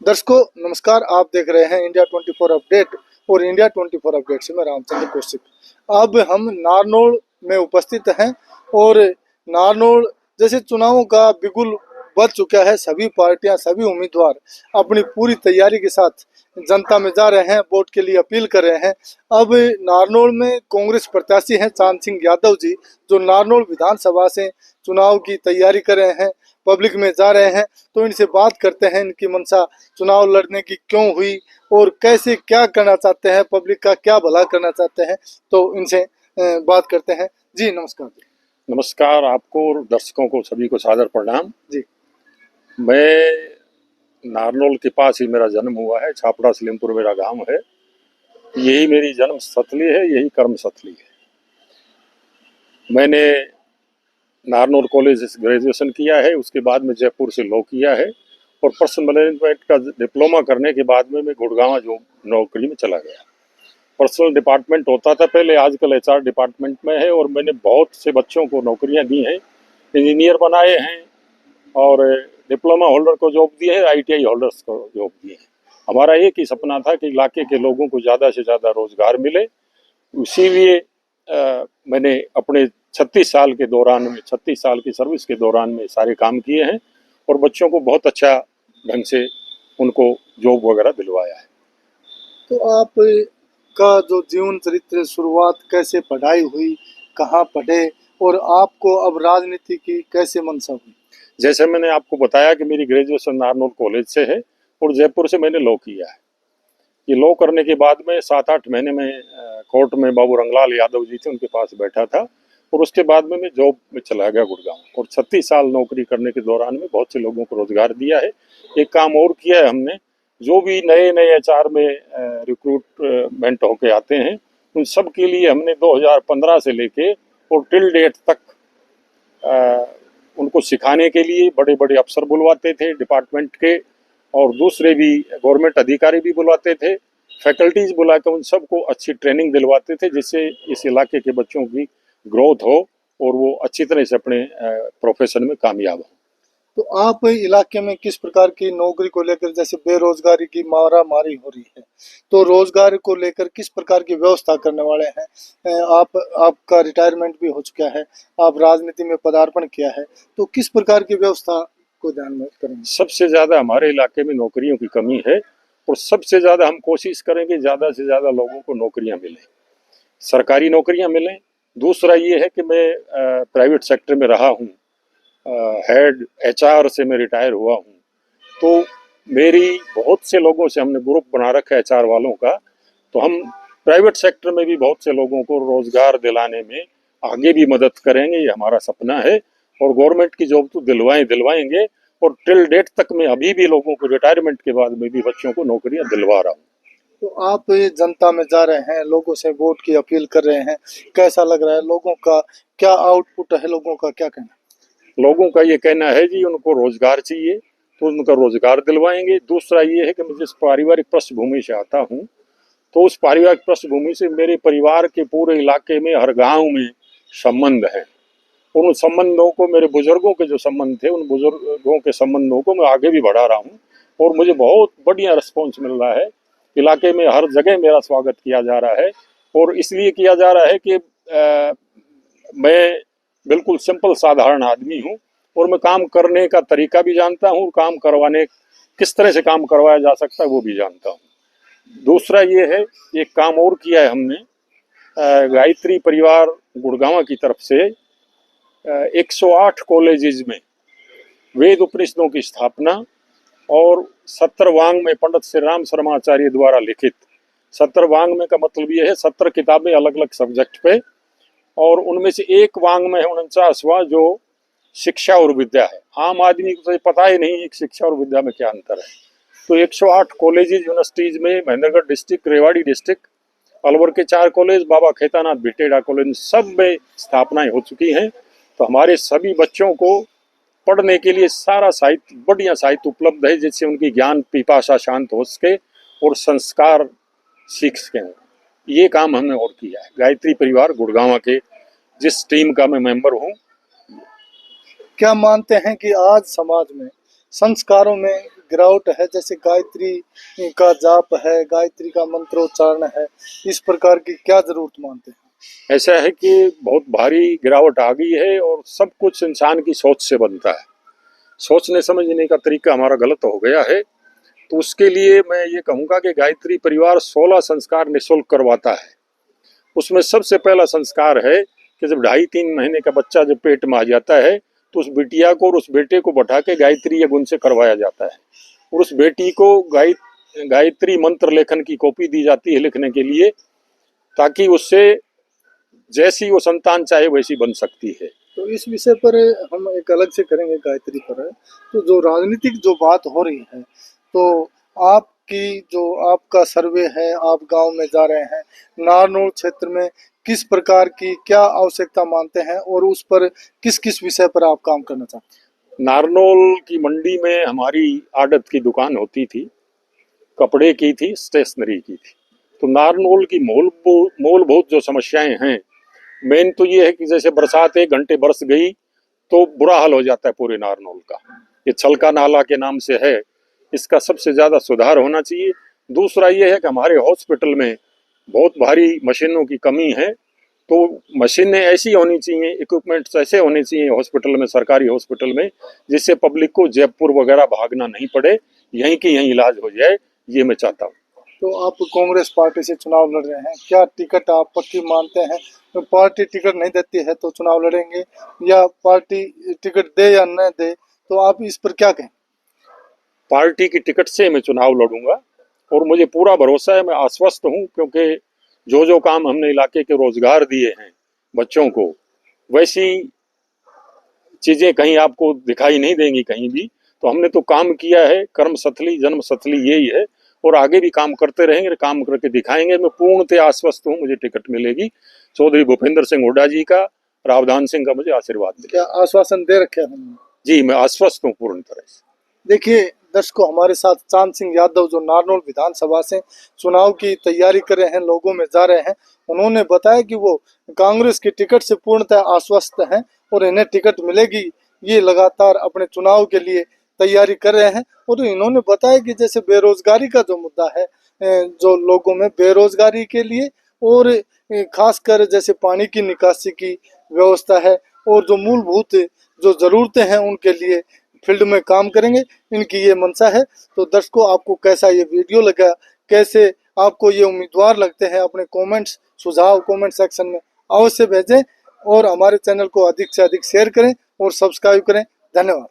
दर्शकों नमस्कार, आप देख रहे हैं इंडिया 24 अपडेट और इंडिया 24 अपडेट से मैं रामचंद्र कौशिक। अब हम नारनौल में उपस्थित हैं और नारनौल जैसे चुनावों का बिगुल बज चुका है। सभी पार्टियां, सभी उम्मीदवार अपनी पूरी तैयारी के साथ जनता में जा रहे हैं, वोट के लिए अपील कर रहे हैं। अब नारनौल में कांग्रेस प्रत्याशी हैं चांद सिंह यादव जी, जो नारनौल विधानसभा से चुनाव की तैयारी कर रहे हैं, पब्लिक में जा रहे हैं। तो इनसे बात करते हैं, इनकी मंशा चुनाव लड़ने की क्यों हुई और कैसे क्या करना चाहते हैं, पब्लिक का क्या भला करना चाहते हैं। तो इनसे बात करते हैं। जी नमस्कार। नमस्कार आपको और दर्शकों को सभी को सादर प्रणाम जी। मैं नारनौल के पास ही मेरा जन्म हुआ है, छापड़ा सलीमपुर मेरा गांव है। यही मेरी जन्म स्थली है, यही कर्म स्थली है। मैंने नारनौल कॉलेज से ग्रेजुएशन किया है, उसके बाद में जयपुर से लॉ किया है और पर्सनल मैनेजमेंट का डिप्लोमा करने के बाद में मैं गुड़गांव जो नौकरी में चला गया। पर्सनल डिपार्टमेंट होता था पहले, आजकल एचआर डिपार्टमेंट में है और मैंने बहुत से बच्चों को नौकरियां दी हैं, इंजीनियर बनाए हैं और डिप्लोमा होल्डर को जॉब दिए हैं, आईटीआई होल्डर्स को जॉब दिए हैं। हमारा एक ही सपना था कि इलाके के लोगों को ज़्यादा से ज़्यादा रोजगार मिले। इसीलिए मैंने अपने 36 साल के दौरान में, 36 साल की सर्विस के दौरान में सारे काम किए हैं और बच्चों को बहुत अच्छा ढंग से उनको जॉब वगैरह दिलवाया है। तो आप का जो जीवन चरित्र, शुरुआत कैसे पढ़ाई हुई, कहाँ पढ़े और आपको अब राजनीति की कैसे मंशा हुई? जैसे मैंने आपको बताया कि मेरी ग्रेजुएशन नारनौल कॉलेज से है और जयपुर से मैंने लॉ किया है। ये लॉ करने के बाद में 7-8 महीने में कोर्ट में बाबू रंगलाल यादव जी थे, उनके पास बैठा था और उसके बाद में मैं जॉब में चला गया गुड़गांव और 36 साल नौकरी करने के दौरान में बहुत से लोगों को रोजगार दिया है। एक काम और किया है हमने, जो भी नए नए एचआर में रिक्रूटमेंट होके आते हैं उन सब के लिए हमने 2015 से लेके और टिल डेट तक उनको सिखाने के लिए बड़े बड़े अफसर बुलवाते थे डिपार्टमेंट के और दूसरे भी गवर्नमेंट अधिकारी भी बुलवाते थे, फैकल्टीज बुलाकर उन सबको अच्छी ट्रेनिंग दिलवाते थे जिससे इस इलाके के बच्चों की ग्रोथ हो और वो अच्छी तरह से अपने प्रोफेशन में कामयाब हो। तो आप इलाके में किस प्रकार की नौकरी को लेकर, जैसे बेरोजगारी की मारा मारी हो रही है, तो रोजगार को लेकर किस प्रकार की व्यवस्था करने वाले हैं? आपका रिटायरमेंट भी हो चुका है, आप राजनीति में पदार्पण किया है, तो किस प्रकार की व्यवस्था को ध्यान में करेंगे? सबसे ज़्यादा हमारे इलाके में नौकरियों की कमी है और सबसे ज़्यादा हम कोशिश करेंगे ज़्यादा से ज़्यादा लोगों को नौकरियां मिलें, सरकारी नौकरियां मिलें। दूसरा ये है कि मैं प्राइवेट सेक्टर में रहा हूँ, हेड एचआर से मैं रिटायर हुआ हूँ, तो मेरी बहुत से लोगों से हमने ग्रुप बना रखा है एचआर वालों का, तो हम प्राइवेट सेक्टर में भी बहुत से लोगों को रोजगार दिलाने में आगे भी मदद करेंगे, ये हमारा सपना है। और गवर्नमेंट की जॉब तो दिलवाएंगे और टिल डेट तक मैं अभी भी लोगों को रिटायरमेंट के बाद में भी बच्चों को नौकरियां दिलवा रहा हूँ। तो आप ये जनता में जा रहे हैं, लोगों से वोट की अपील कर रहे हैं, कैसा लग रहा है? लोगों का क्या आउटपुट है, लोगों का क्या कहना? लोगों का ये कहना है जी उनको रोजगार चाहिए तो उनका रोजगार दिलवाएंगे। दूसरा ये है कि मैं जिस पारिवारिक पृष्ठभूमि से आता हूँ तो उस पारिवारिक पृष्ठभूमि से मेरे परिवार के पूरे इलाके में हर गांव में संबंध है और उन संबंधों को, मेरे बुजुर्गों के जो संबंध थे उन बुजुर्गों के संबंधों को मैं आगे भी बढ़ा रहा हूँ और मुझे बहुत बढ़िया रिस्पॉन्स मिल रहा है। इलाके में हर जगह मेरा स्वागत किया जा रहा है और इसलिए किया जा रहा है कि मैं बिल्कुल सिंपल साधारण आदमी हूँ और मैं काम करने का तरीका भी जानता हूँ, काम करवाने किस तरह से काम करवाया जा सकता है वो भी जानता हूँ। दूसरा ये है, एक काम और किया है हमने, गायत्री परिवार गुड़गांव की तरफ से 108 कॉलेजेस में वेद उपनिषदों की स्थापना और 70 वांग्मय पंडित श्री राम शर्माचार्य द्वारा लिखित 70 वांग्मय का मतलब ये है 70 किताबें अलग अलग सब्जेक्ट पे और उनमें से एक वांग्मय है 49वां जो शिक्षा और विद्या है। आम आदमी को तो पता ही नहीं एक शिक्षा और विद्या में क्या अंतर है। तो 108 कॉलेजेस यूनिवर्सिटीज में महेंद्रगढ़ डिस्ट्रिक्ट, रेवाड़ी डिस्ट्रिक्ट, अलवर के 4 कॉलेज, बाबा खेतानाथ भिटेड़ा कॉलेज, सब में स्थापनाएं हो चुकी हैं। तो हमारे सभी बच्चों को पढ़ने के लिए सारा साहित्य, बढ़िया साहित्य उपलब्ध है जिससे उनकी ज्ञान पिपासा शांत हो सके और संस्कार सीख सकें। ये काम हमने और किया है गायत्री परिवार गुड़गांव के, जिस टीम का मैं मेंबर हूँ। क्या मानते हैं कि आज समाज में संस्कारों में गिरावट है, जैसे गायत्री का जाप है, गायत्री का मंत्रोच्चारण है, इस प्रकार की क्या जरूरत मानते हैं? ऐसा है कि बहुत भारी गिरावट आ गई है और सब कुछ इंसान की सोच से बनता है। सोचने समझने का तरीका हमारा गलत हो गया है। तो उसके लिए मैं ये कहूँगा कि गायत्री परिवार 16 संस्कार निःशुल्क करवाता है। उसमें सबसे पहला संस्कार है कि जब 2.5-3 महीने का बच्चा जब पेट में आ जाता है तो उस बिटिया को और उस बेटे को बैठा के गायत्री यज्ञ उनसे करवाया जाता है और उस बेटी को गायत्री मंत्र लेखन की कॉपी दी जाती है लिखने के लिए, ताकि उससे जैसी वो संतान चाहे वैसी बन सकती है। तो इस विषय पर हम एक अलग से करेंगे गायत्री पर। तो जो राजनीतिक जो बात हो रही है, तो आपकी जो आपका सर्वे है, आप गांव में जा रहे हैं, नारनौल क्षेत्र में किस प्रकार की क्या आवश्यकता मानते हैं और उस पर किस किस विषय पर आप काम करना चाहते हैं? नारनौल की मंडी में हमारी आड़त की दुकान होती थी, कपड़े की थी, स्टेशनरी की थी। तो नारनौल की मूलभूत जो समस्याएं हैं, मेन तो ये है कि जैसे बरसात 1 घंटे बरस गई तो बुरा हाल हो जाता है पूरे नारनौल का। ये छलका नाला के नाम से है, इसका सबसे ज्यादा सुधार होना चाहिए। दूसरा ये है कि हमारे हॉस्पिटल में बहुत भारी मशीनों की कमी है, तो मशीनें ऐसी होनी चाहिए, इक्विपमेंट्स ऐसे होने चाहिए हॉस्पिटल में, सरकारी हॉस्पिटल में, जिससे पब्लिक को जयपुर वगैरह भागना नहीं पड़े, यहीं की यहीं इलाज हो जाए, ये मैं चाहता हूँ। तो आप कांग्रेस पार्टी से चुनाव लड़ रहे हैं, क्या टिकट आप पक्की मानते हैं? तो पार्टी टिकट नहीं देती है तो चुनाव लड़ेंगे, या पार्टी टिकट दे या न दे, तो आप इस पर क्या कहें? पार्टी की टिकट से मैं चुनाव लड़ूंगा और मुझे पूरा भरोसा है, मैं आश्वस्त हूँ, क्योंकि जो जो काम हमने इलाके के रोजगार दिए हैं बच्चों को, वैसी चीजें कहीं आपको दिखाई नहीं देंगी कहीं भी। तो हमने तो काम किया है, कर्म स्थली जन्म स्थली यही है, और आगे भी काम करते रहेंगे, काम करके दिखाएंगे। मैं पूर्णतः आश्वस्त हूँ मुझे टिकट मिलेगी। चौधरी भूपेंद्र सिंह हुड्डा जी का, रावधान सिंह का मुझे आशीर्वाद मिले। क्या आश्वासन दे रखे हैं? जी, मैं आश्वस्त हूँ पूर्ण तरह से। देखिए दर्शकों, हमारे साथ चांद सिंह यादव जो नारनौल विधानसभा से चुनाव की तैयारी कर रहे हैं, लोगों में जा रहे हैं, उन्होंने बताया कि वो कांग्रेस की टिकट से पूर्णतः आश्वस्त हैं और इन्हें टिकट मिलेगी। ये लगातार अपने चुनाव के लिए तैयारी कर रहे हैं। और इन्होंने बताया कि जैसे बेरोजगारी का जो मुद्दा है, जो लोगों में बेरोजगारी के लिए, और खासकर जैसे पानी की निकासी की व्यवस्था है, और जो मूलभूत जो जरूरतें हैं उनके लिए फील्ड में काम करेंगे, इनकी ये मंशा है। तो दर्शकों, आपको कैसा ये वीडियो लगा, कैसे आपको ये उम्मीदवार लगते हैं, अपने कमेंट्स सुझाव कमेंट सेक्शन में अवश्य भेजें और हमारे चैनल को अधिक से अधिक शेयर करें और सब्सक्राइब करें। धन्यवाद।